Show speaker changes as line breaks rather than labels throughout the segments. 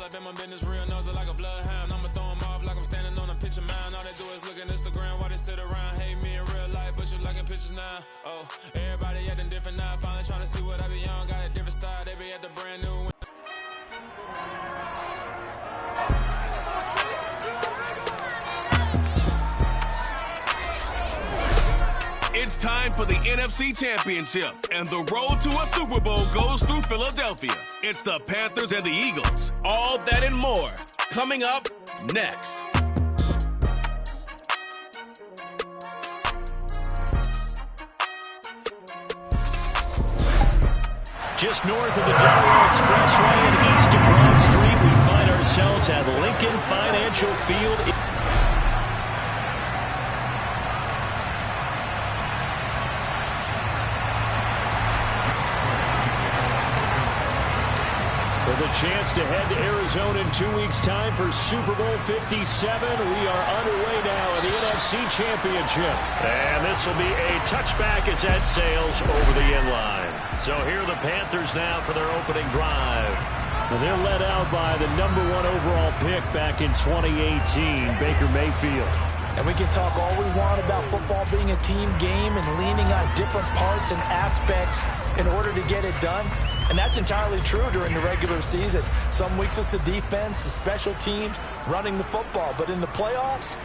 all up in my business, real nose like a bloodhound. I'ma throw them off like I'm standing on a picture mound. All they do is look at Instagram while they sit around. Hate me in real life, but you liking pictures now. Oh, everybody acting different now. Finally trying to see what I be on. Got a different style, they be at the brand new.
It's time for the NFC Championship, and the road to a Super Bowl goes through Philadelphia. It's the Panthers and the Eagles. All that and more coming up next.
Just north of the Delaware Expressway and east of Broad Street, we find ourselves at Lincoln Financial Field. With a chance to head to Arizona in 2 weeks' time for Super Bowl 57. We are underway now in the NFC Championship. And this will be a touchback as that sails over the end line. So here are the Panthers now for their opening drive. And they're led out by the #1 overall pick back in 2018, Baker Mayfield.
And we can talk all we want about football being a team game and leaning on different parts and aspects in order to get it done. And that's entirely true during the regular season. Some weeks it's the defense, the special teams, running the football. But in the playoffs,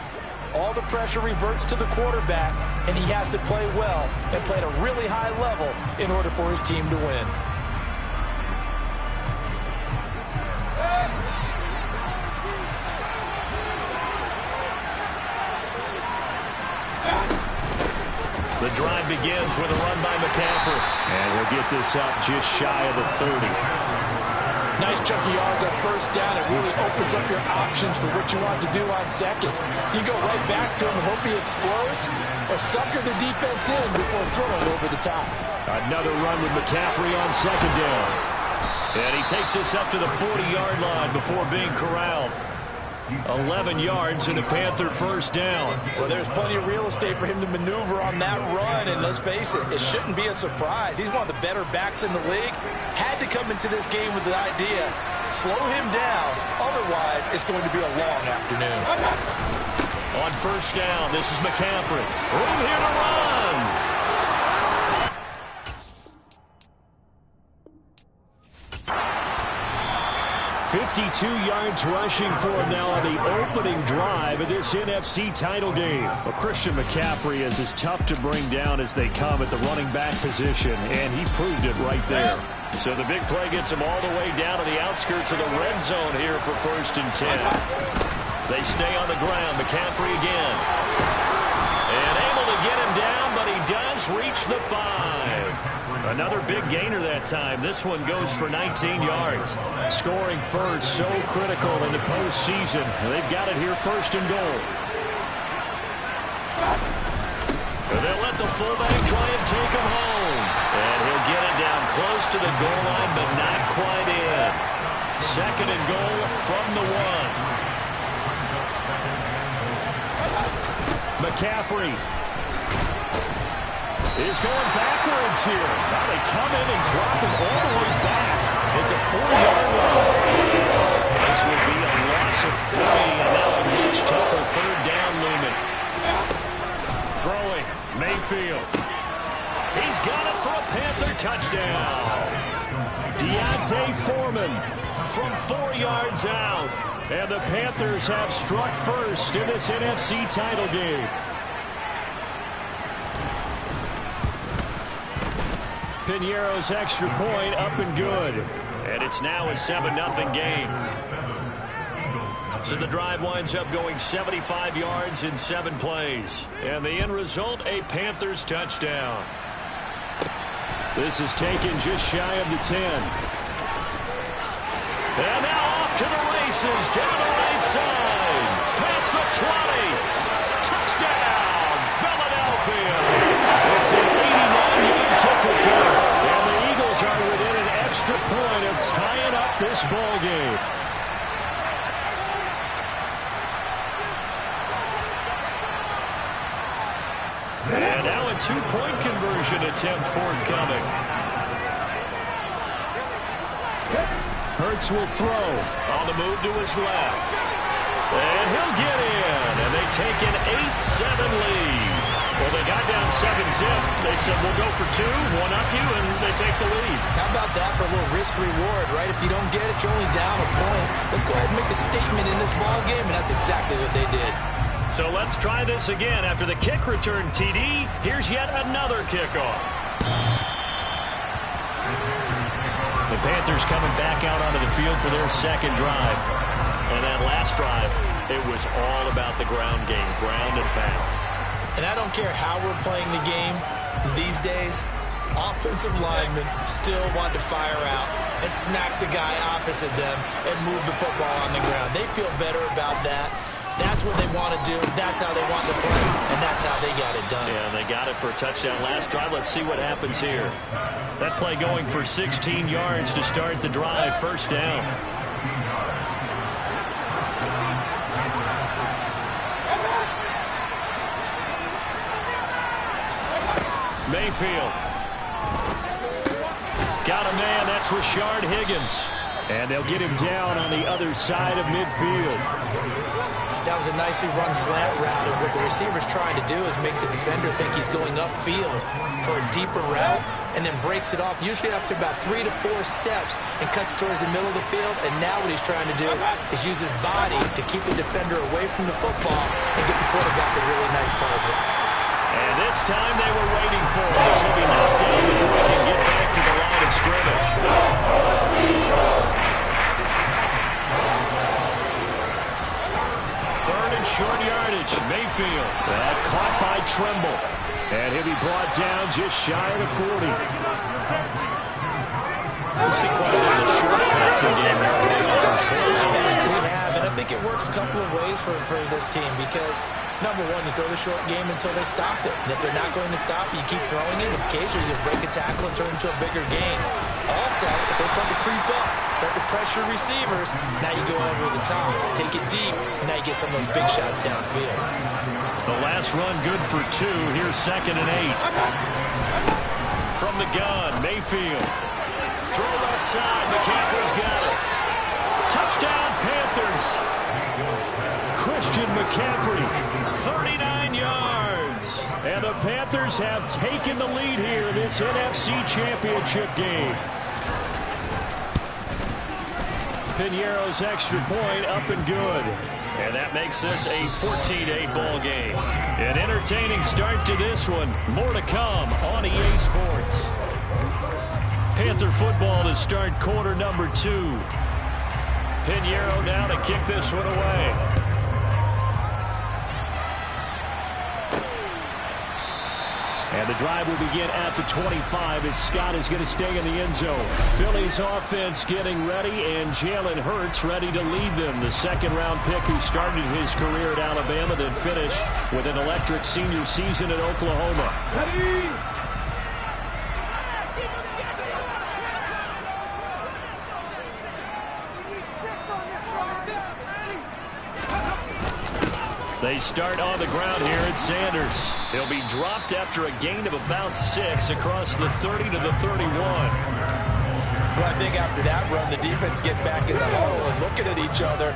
all the pressure reverts to the quarterback, and he has to play well and play at a really high level in order for his team to win.
The drive begins with a run by McCaffrey. And he'll get this up just shy of the 30.
Nice chunk of yards on first down. It really opens up your options for what you want to do on second. You go right back to him and hope he explodes, or sucker the defense in before throwing over the top.
Another run with McCaffrey on second down. And he takes this up to the 40-yard line before being corralled. 11 yards and a Panther first down.
Well, there's plenty of real estate for him to maneuver on that run, and let's face it, it shouldn't be a surprise. He's one of the better backs in the league. Had to come into this game with the idea, slow him down, otherwise it's going to be a long afternoon.
On first down, this is McCaffrey. Room here to run. 52 yards rushing for him now on the opening drive of this NFC title game. Well, Christian McCaffrey is as tough to bring down as they come at the running back position, and he proved it right there. So the big play gets him all the way down to the outskirts of the red zone here for 1st and 10. They stay on the ground. McCaffrey again. And able to get him down, but he does reach the 5. Another big gainer that time. This one goes for 19 yards. Scoring first, so critical in the postseason. They've got it here 1st and goal. They'll let the fullback try and take him home. And he'll get it down close to the goal line, but not quite in. 2nd and goal from the 1. McCaffrey is going backwards here. Now they come in and drop him all the way back at the 4-yard line. This will be a loss of 3, and now a much tougher 3rd down looming. Throwing, Mayfield. He's got it for a Panther touchdown. Deontay Foreman from 4 yards out. And the Panthers have struck first in this NFC title game. Piñeiro's extra point up and good. And it's now a 7-0 game. So the drive winds up going 75 yards in 7 plays. And the end result, a Panthers touchdown. This is taken just shy of the 10. And now off to the races, down the right side. Past the 20. Touchdown, Philadelphia. It's an 89-yard kick return. And the Eagles are within an extra point of tying up this ball game. And now a 2-point conversion attempt forthcoming. Hurts will throw. On the move to his left. And he'll get in. And they take an 8-7 lead. Well, they got down 7-zip. They said, we'll go for 2, one up you, and they take the lead.
How about that for a little risk-reward, right? If you don't get it, you're only down a point. Let's go ahead and make a statement in this ball game, and that's exactly what they did.
So let's try this again. After the kick return TD, here's yet another kickoff. The Panthers coming back out onto the field for their second drive. And that last drive, it was all about the ground game, ground and pound.
And I don't care how we're playing the game these days, offensive linemen still want to fire out and smack the guy opposite them and move the football on the ground. They feel better about that. That's what they want to do. That's how they want to play, and that's how they got it done.
Yeah, and they got it for a touchdown last drive. Let's see what happens here. That play going for 16 yards to start the drive, first down. Mayfield. Got a man, that's Rashard Higgins. And they'll get him down on the other side of midfield.
That was a nicely run slant route, and what the receiver's trying to do is make the defender think he's going upfield for a deeper route, and then breaks it off, usually after about 3 to 4 steps, and cuts towards the middle of the field. And now what he's trying to do is use his body to keep the defender away from the football and get the quarterback a really nice target.
And this time they were waiting for him. This will be knocked down before he can get back to the line of scrimmage. Third and short yardage. Mayfield. That caught by Trimble. And he'll be brought down just shy of the 40. We'll see quite a bit of short passing game here in the first quarter.
We have, and I think it works a couple of ways for this team because, number one, you throw the short game until they stop it. And if they're not going to stop it, you keep throwing it. Occasionally, you break a tackle and turn it into a bigger gain. Also, if they start to creep up, start to pressure receivers, now you go over the top, take it deep, and now you get some of those big shots downfield.
The last run good for 2. Here's 2nd and 8. From the gun, Mayfield. Throw left side. McCaffrey's got it. Touchdown, Panthers. Christian McCaffrey, 39 yards. And the Panthers have taken the lead here in this NFC Championship game. Piñeiro's extra point up and good. And that makes this a 14-8 ball game. An entertaining start to this one. More to come on EA Sports. Panther football to start quarter number 2. Piñeiro now to kick this one away. And the drive will begin at the 25 as Scott is going to stay in the end zone. Philly's offense getting ready, and Jalen Hurts ready to lead them. The second-round pick who started his career at Alabama, then finished with an electric senior season at Oklahoma. Ready? They start on the ground here at Sanders. He'll be dropped after a gain of about 6 across the 30 to the 31.
Well, I think after that run, the defense get back in the huddle and looking at each other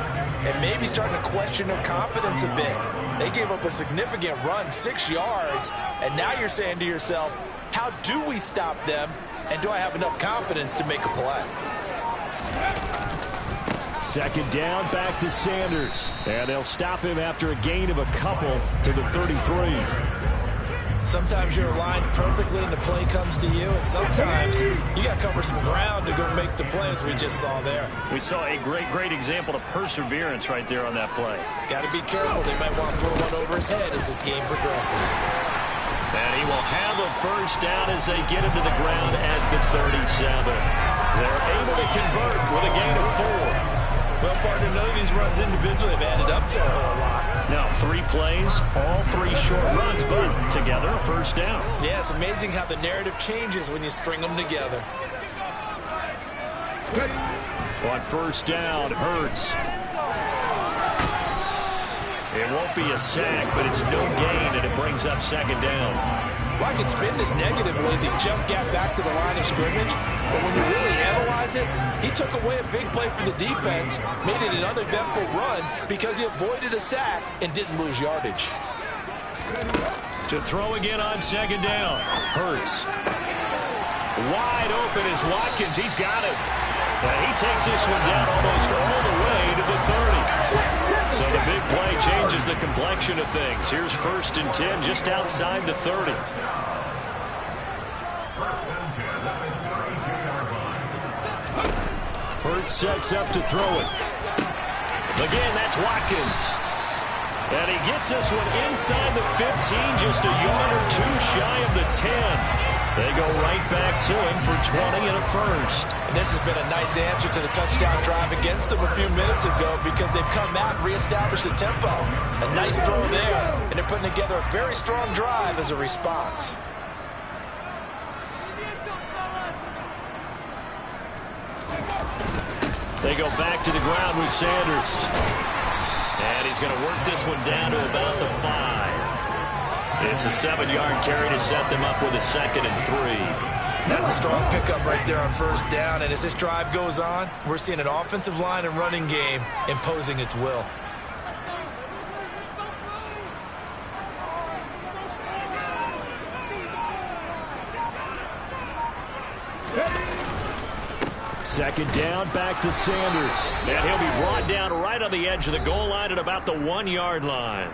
and maybe starting to question their confidence a bit. They gave up a significant run, 6 yards, and now you're saying to yourself, how do we stop them, and do I have enough confidence to make a play?
Second down, back to Sanders. And they'll stop him after a gain of a couple to the 33.
Sometimes you're aligned perfectly and the play comes to you, and sometimes you got to cover some ground to go make the play, as we just saw there.
We saw a great example of perseverance right there on that play.
Got to be careful. They might want to throw one over his head as this game progresses.
And he will have a first down as they get him to the ground at the 37. They're able to convert with a gain of 4.
Well, partner, none of these runs individually have added up to a whole lot.
Now, 3 plays, all 3 short runs, but together, a first down.
Yeah, it's amazing how the narrative changes when you string them together.
On first down, Hurts. It It won't be a sack, but it's no gain, and it brings up second down.
Well, I could spin this negatively as he just got back to the line of scrimmage. But when you really analyze it, he took away a big play for the defense, made it an uneventful run because he avoided a sack and didn't lose yardage.
To throw again on second down. Hurts. Wide open is Watkins. He's got it. He takes this one down almost all the way to the 30. So the big play changes the complexion of things. Here's 1st and 10 just outside the 30. Hurts sets up to throw it. Again, that's Watkins. And he gets this one inside the 15, just a yard or two shy of the 10. They go right back to him for 20 and a first.
And this has been a nice answer to the touchdown drive against them a few minutes ago because they've come out and reestablished the tempo. A nice throw there, and they're putting together a very strong drive as a response.
They go back to the ground with Sanders. And he's going to work this one down to about the 5. It's a 7-yard carry to set them up with a 2nd and 3.
That's a strong pickup right there on first down. And as this drive goes on, we're seeing an offensive line and running game imposing its will.
Second down, back to Sanders. And he'll be brought down right on the edge of the goal line at about the 1-yard line.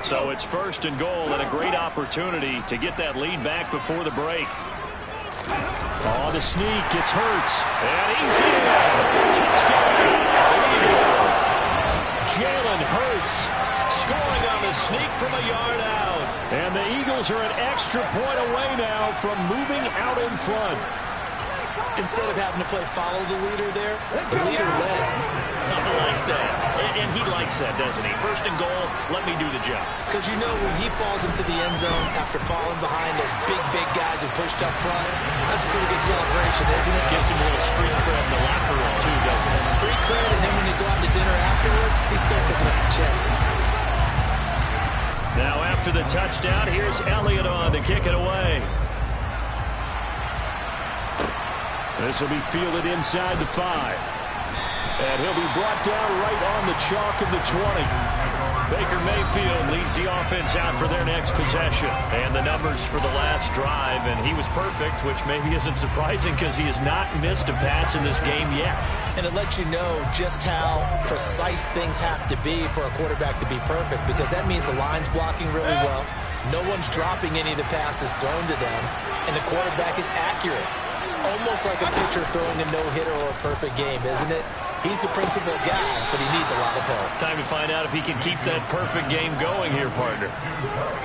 So it's 1st and goal and a great opportunity to get that lead back before the break. Oh, the sneak, it's Hurts. And he's in. Touchdown, Eagles. Jalen Hurts scoring on the sneak from a yard out. And the Eagles are an extra point away now from moving out in front.
Instead of having to play follow the leader there, the leader led.
I like that. And he likes that, doesn't he? 1st and goal, let me do the job.
Because you know when he falls into the end zone after falling behind those big guys who pushed up front, that's a pretty good celebration, isn't it?
Gives him a little street cred in the locker room, too, doesn't it?
Street cred, and then when they go out to dinner afterwards, he's still picking up the check.
Now after the touchdown, here's Elliott on to kick it away. This will be fielded inside the 5. And he'll be brought down right on the chalk of the 20. Baker Mayfield leads the offense out for their next possession. And the numbers for the last drive, and he was perfect, which maybe isn't surprising because he has not missed a pass in this game yet.
And it lets you know just how precise things have to be for a quarterback to be perfect, because that means the line's blocking really well. No one's dropping any of the passes thrown to them, and the quarterback is accurate. It's almost like a pitcher throwing a no-hitter or a perfect game, isn't it? He's the principal guy, but he needs a lot of help.
Time to find out if he can keep that perfect game going here, partner.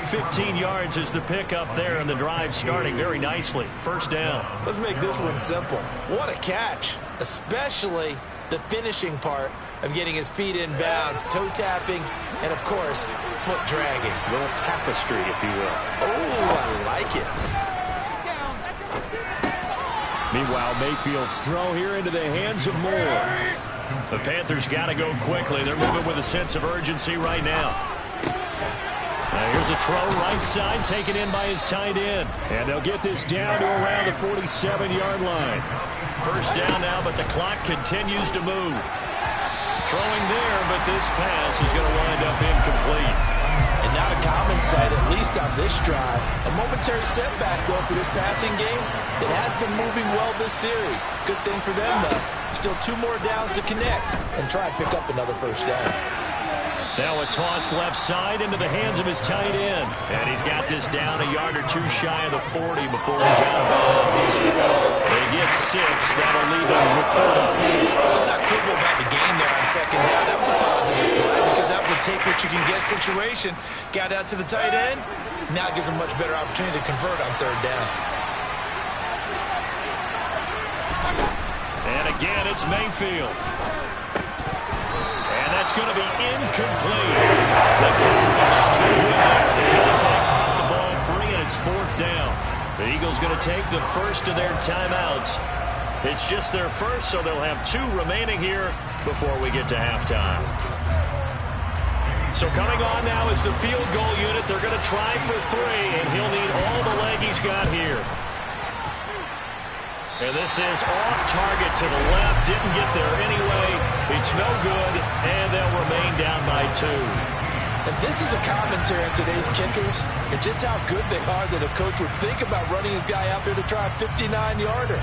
15 yards is the pickup there, and the drive starting very nicely. 1st down.
Let's make this one simple. What a catch, especially the finishing part of getting his feet in bounds, toe tapping, and, of course, foot dragging.
A little tapestry, if you will.
Oh, I like it.
Meanwhile, Mayfield's throw here into the hands of Moore. The Panthers got to go quickly. They're moving with a sense of urgency right now. Here's a throw right side taken in by his tight end. And they'll get this down to around the 47-yard line. 1st down now, but the clock continues to move. Throwing there, but this pass is going to wind up incomplete.
And not a common sight, at least on this drive. A momentary setback, though, for this passing game. It has been moving well this series. Good thing for them, though. Still 2 more downs to connect and try and pick up another 1st down.
Now a toss left side into the hands of his tight end. And he's got this down a yard or 2 shy of the 40 before he's out of bounds. They get 6. That'll leave them with 3rd and 4.
Let's not quibble about the game there on 2nd down. That was a positive play because that was a take-what-you-can-get situation. Got out to the tight end. Now it gives them much better opportunity to convert on 3rd down.
And again, it's Mayfield. And that's going to be incomplete. The coverage too good there. The contact popped the ball free, and it's 4th down. The Eagles going to take the first of their timeouts. It's just their first, so they'll have 2 remaining here before we get to halftime. So coming on now is the field goal unit. They're going to try for 3, and he'll need all the leg he's got here. And this is off target to the left. Didn't get there anyway. It's no good, and they'll remain down by 2.
And this is a commentary on today's kickers and just how good they are that a coach would think about running his guy out there to try a 59-yarder.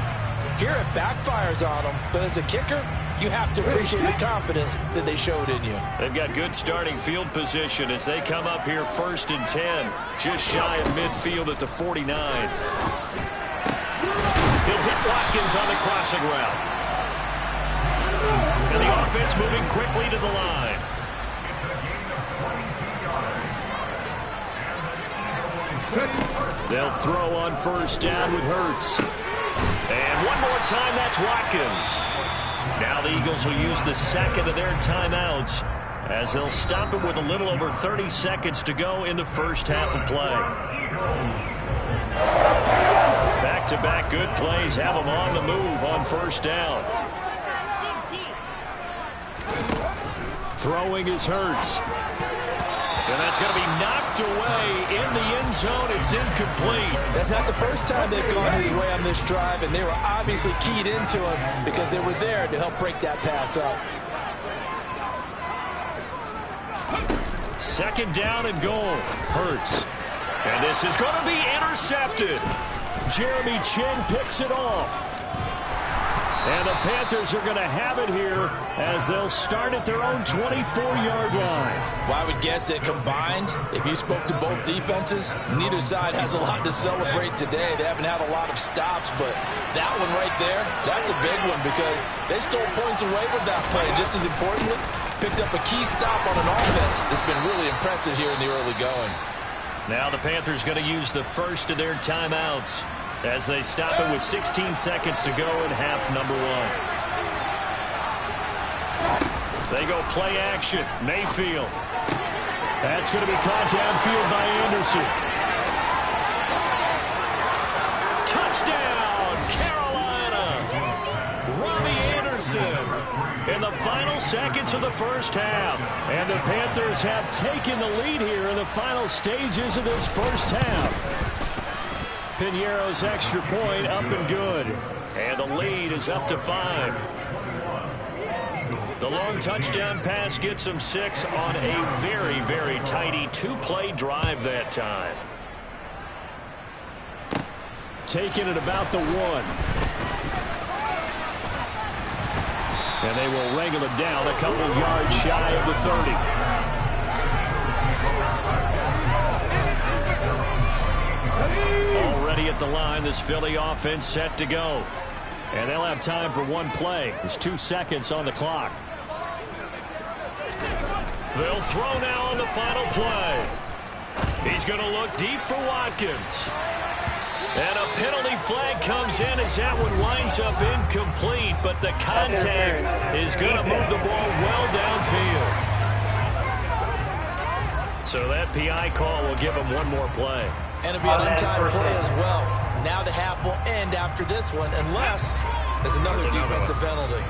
Here it backfires on him, but as a kicker, you have to appreciate the confidence that they showed in you.
They've got good starting field position as they come up here 1st and 10, just shy of midfield at the 49. He'll hit Watkins on the crossing route. And the offense moving quickly to the line. They'll throw on 1st down with Hurts. And one more time, that's Watkins. Now the Eagles will use the second of their timeouts as they'll stop it with a little over 30 seconds to go in the first half of play. Back-to-back good plays have them on the move on 1st down. Throwing is Hurts. And that's going to be knocked away in the end zone. It's incomplete.
That's not the first time they've gone his way on this drive, and they were obviously keyed into him because they were there to help break that pass up.
2nd down and goal. Hurts. And this is going to be intercepted. Jeremy Chin picks it off. And the Panthers are going to have it here as they'll start at their own 24-yard line.
Well, I would guess that combined, if you spoke to both defenses, neither side has a lot to celebrate today. They haven't had a lot of stops, but that one right there, that's a big one because they stole points away with that play. Just as importantly, picked up a key stop on an offense that's been really impressive here in the early going.
Now the Panthers going to use the first of their timeouts as they stop it with 16 seconds to go in half number 1. They go play action. Mayfield. That's going to be caught downfield by Anderson. Touchdown, Carolina. Robbie Anderson in the final seconds of the first half. And the Panthers have taken the lead here in the final stages of this first half. Piñeiro's extra point up and good. And the lead is up to 5. The long touchdown pass gets them 6 on a very, very tidy 2-play drive that time. Taking it about the 1. And they will wrangle it down a couple yards shy of the 30. Already at the line, this Philly offense set to go. And they'll have time for 1 play. There's 2 seconds on the clock. They'll throw now on the final play. He's going to look deep for Watkins. And a penalty flag comes in as that one winds up incomplete, but the contact is going to move the ball well downfield. So that PI call will give him 1 more play.
And it'll be an untimed play as well. Now the half will end after this one, unless there's another defensive penalty.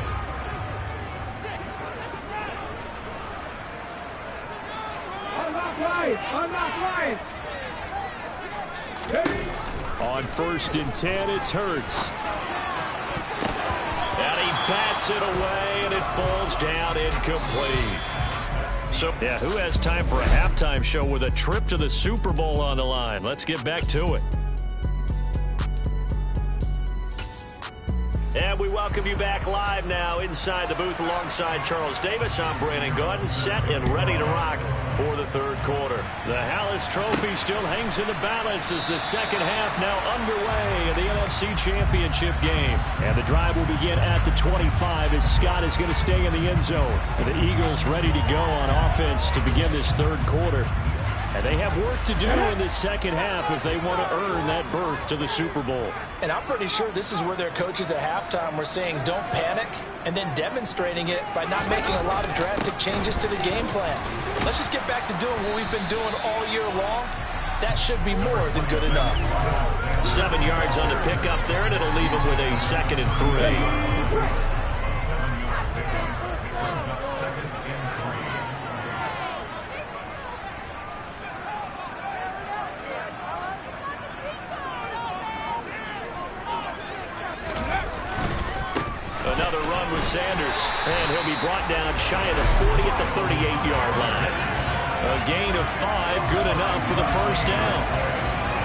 On 1st and 10, it's Hurts. And he bats it away, and it falls down incomplete. So, yeah, who has time for a halftime show with a trip to the Super Bowl on the line? Let's get back to it. And we welcome you back live now inside the booth alongside Charles Davis. I'm Brandon Gordon, set and ready to rock for the 3rd quarter. The Hallis Trophy still hangs in the balance as the second half now underway in the NFC Championship game. And the drive will begin at the 25 as Scott is going to stay in the end zone. The Eagles ready to go on offense to begin this 3rd quarter. And they have work to do in the second half if they want to earn that berth to the Super Bowl.
And I'm pretty sure this is where their coaches at halftime were saying don't panic, and then demonstrating it by not making a lot of drastic changes to the game plan. Let's just get back to doing what we've been doing all year long. That should be more than good enough.
7 yards on the pickup there, and it'll leave them with a 2nd and 3. Another run with Sanders, and he'll be brought down shy of the 40 at the 38-yard line. A gain of 5, good enough for the first down.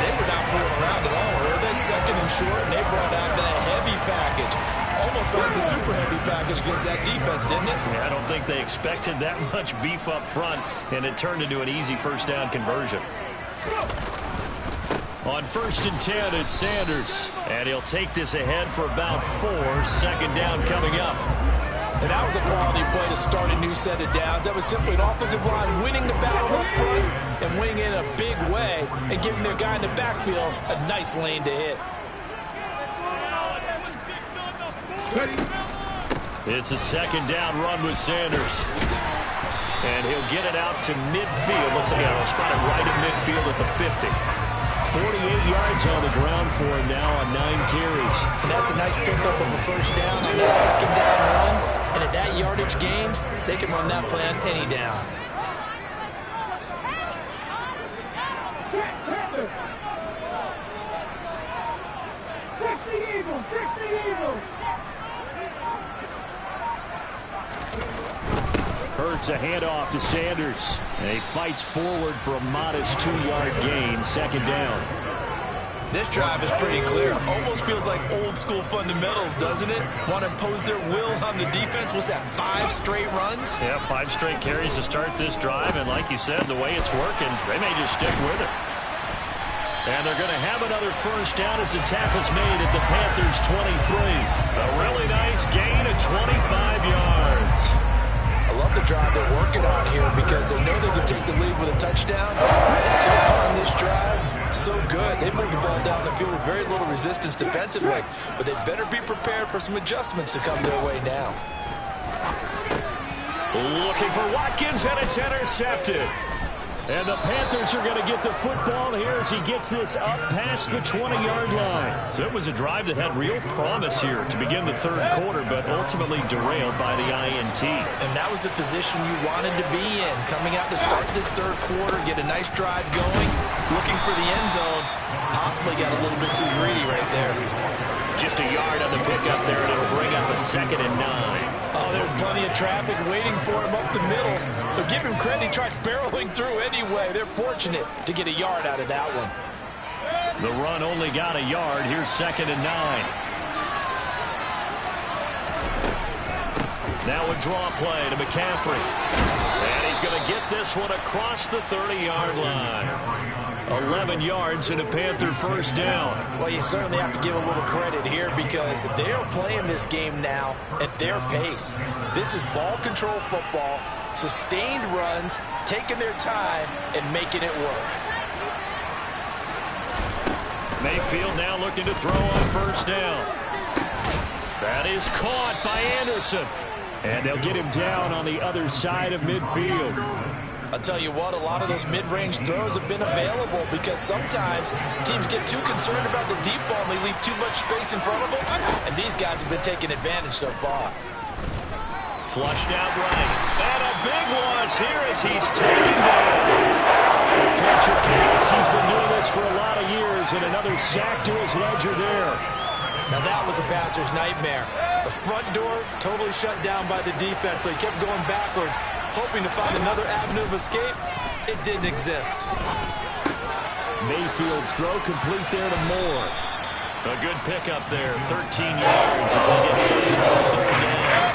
They were not fooling around at all, were they? 2nd and short, and they brought out the heavy package. Almost like the super heavy package against that defense, didn't it?
Yeah, I don't think they expected that much beef up front, and it turned into an easy first down conversion. On 1st and 10, it's Sanders. And he'll take this ahead for about 4. 2nd down coming up.
And that was a quality play to start a new set of downs. That was simply an offensive line winning the battle up front and winning in a big way and giving their guy in the backfield a nice lane to hit.
It's a 2nd down run with Sanders. And he'll get it out to midfield. Looks like he'll spot it right at midfield at the 50. 48 yards on the ground for him now on 9 carries.
And that's a nice pickup of a first down on that 2nd down run. And at that yardage gained, they can run that plan any down.
Hurts a handoff to Sanders. And he fights forward for a modest 2-yard gain. 2nd down.
This drive is pretty clear. Almost feels like old school fundamentals, doesn't it? Want to impose their will on the defense. What's that, 5 straight runs?
Yeah, 5 straight carries to start this drive. And like you said, the way it's working, they may just stick with it. And they're going to have another first down as the tackle's made at the Panthers' 23. A really nice gain of 25 yards.
I love the drive they're working on here because they know they can take the lead with a touchdown. And so far in this drive, so good. They moved the ball down the field with very little resistance defensively, but they better be prepared for some adjustments to come their way now.
Looking for Watkins, and it's intercepted. And the Panthers are going to get the football here as he gets this up past the 20-yard line. So it was a drive that had real promise here to begin the 3rd quarter, but ultimately derailed by the INT.
And that was the position you wanted to be in. Coming out to start this 3rd quarter, get a nice drive going, looking for the end zone. Possibly got a little bit too greedy right there.
Just a yard on the pickup there, and it'll bring up a 2nd and 9.
Oh, there's plenty of traffic waiting for him up the middle. But give him credit, he tried barreling through anyway. They're fortunate to get a yard out of that one.
The run only got a yard. Here's 2nd and 9. Now a draw play to McCaffrey. And he's going to get this one across the 30-yard line. 11 yards and a Panther first down.
Well, you certainly have to give a little credit here because they're playing this game now at their pace. This is ball control football, sustained runs, taking their time, and making it work.
Mayfield now looking to throw on first down. That is caught by Anderson. And they'll get him down on the other side of midfield.
I'll tell you what, a lot of those mid-range throws have been available because sometimes teams get too concerned about the deep ball and they leave too much space in front of them. And these guys have been taking advantage so far.
Flushed out right. And a big loss here as he's taken down. Fletcher Counts, he's been doing this for a lot of years, and another sack to his ledger there.
Now that was a passer's nightmare. The front door totally shut down by the defense, so he kept going backwards, hoping to find another avenue of escape. It didn't exist.
Mayfield's throw complete there to Moore. A good pickup there, 13 yards as they get closer for 3rd down.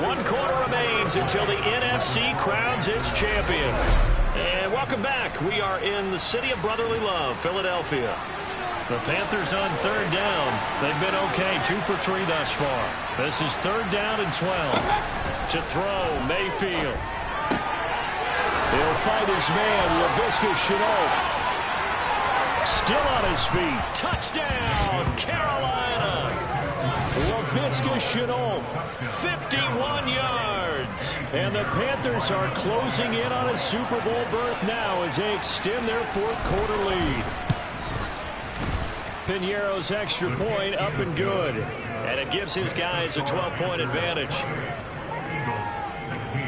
One quarter remains until the NFC crowns its champion. And welcome back. We are in the city of brotherly love, Philadelphia. The Panthers on third down. They've been okay, 2 for 3 thus far. This is third down and 12. To throw, Mayfield. He'll fight his man, Laviska Shenault. Still on his feet. Touchdown, Carolina. Laviska Shenault, 51 yards. And the Panthers are closing in on a Super Bowl berth now as they extend their fourth quarter lead. Piñeiro's extra point up and good. And it gives his guys a 12-point advantage.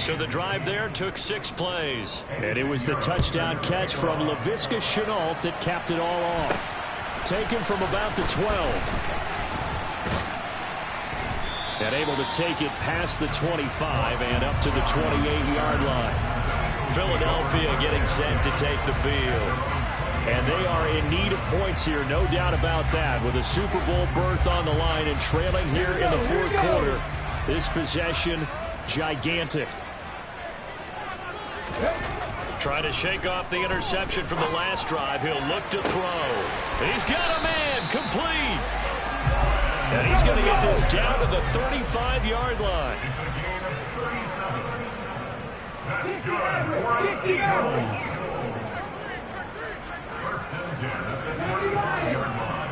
So the drive there took 6 plays. And it was the touchdown catch from Laviska Shenault that capped it all off. Taken from about the 12. And able to take it past the 25 and up to the 28-yard line. Philadelphia getting set to take the field. And they are in need of points here, no doubt about that, with a Super Bowl berth on the line and trailing here in the fourth quarter. This possession, gigantic. Trying to shake off the interception from the last drive. He'll look to throw. He's got a man, complete. And he's going to get this down to the 35-yard line.
That's good. First and 10 at the 35-yard line.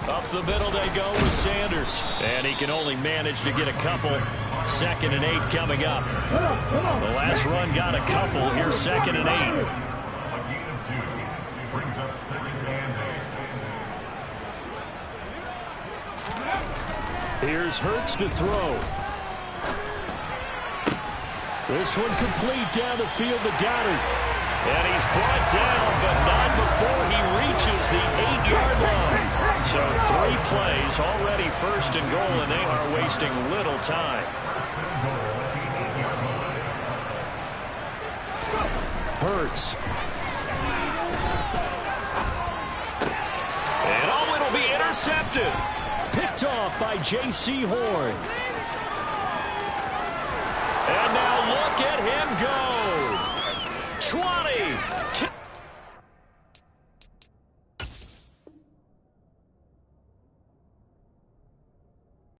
Up the middle they go with Sanders. And he can only manage to get a couple. 2nd and 8 coming up. The last run got a couple. Here's 2nd and 8.
Brings up 2nd and 8.
Here's Hurts to throw. This one complete down the field to Goddard. And he's brought down, but not before he reaches the 8-yard line. So 3 plays, already 1st and goal, and they are wasting little time. Hurts. And it'll be intercepted. Picked off by J.C. Horn.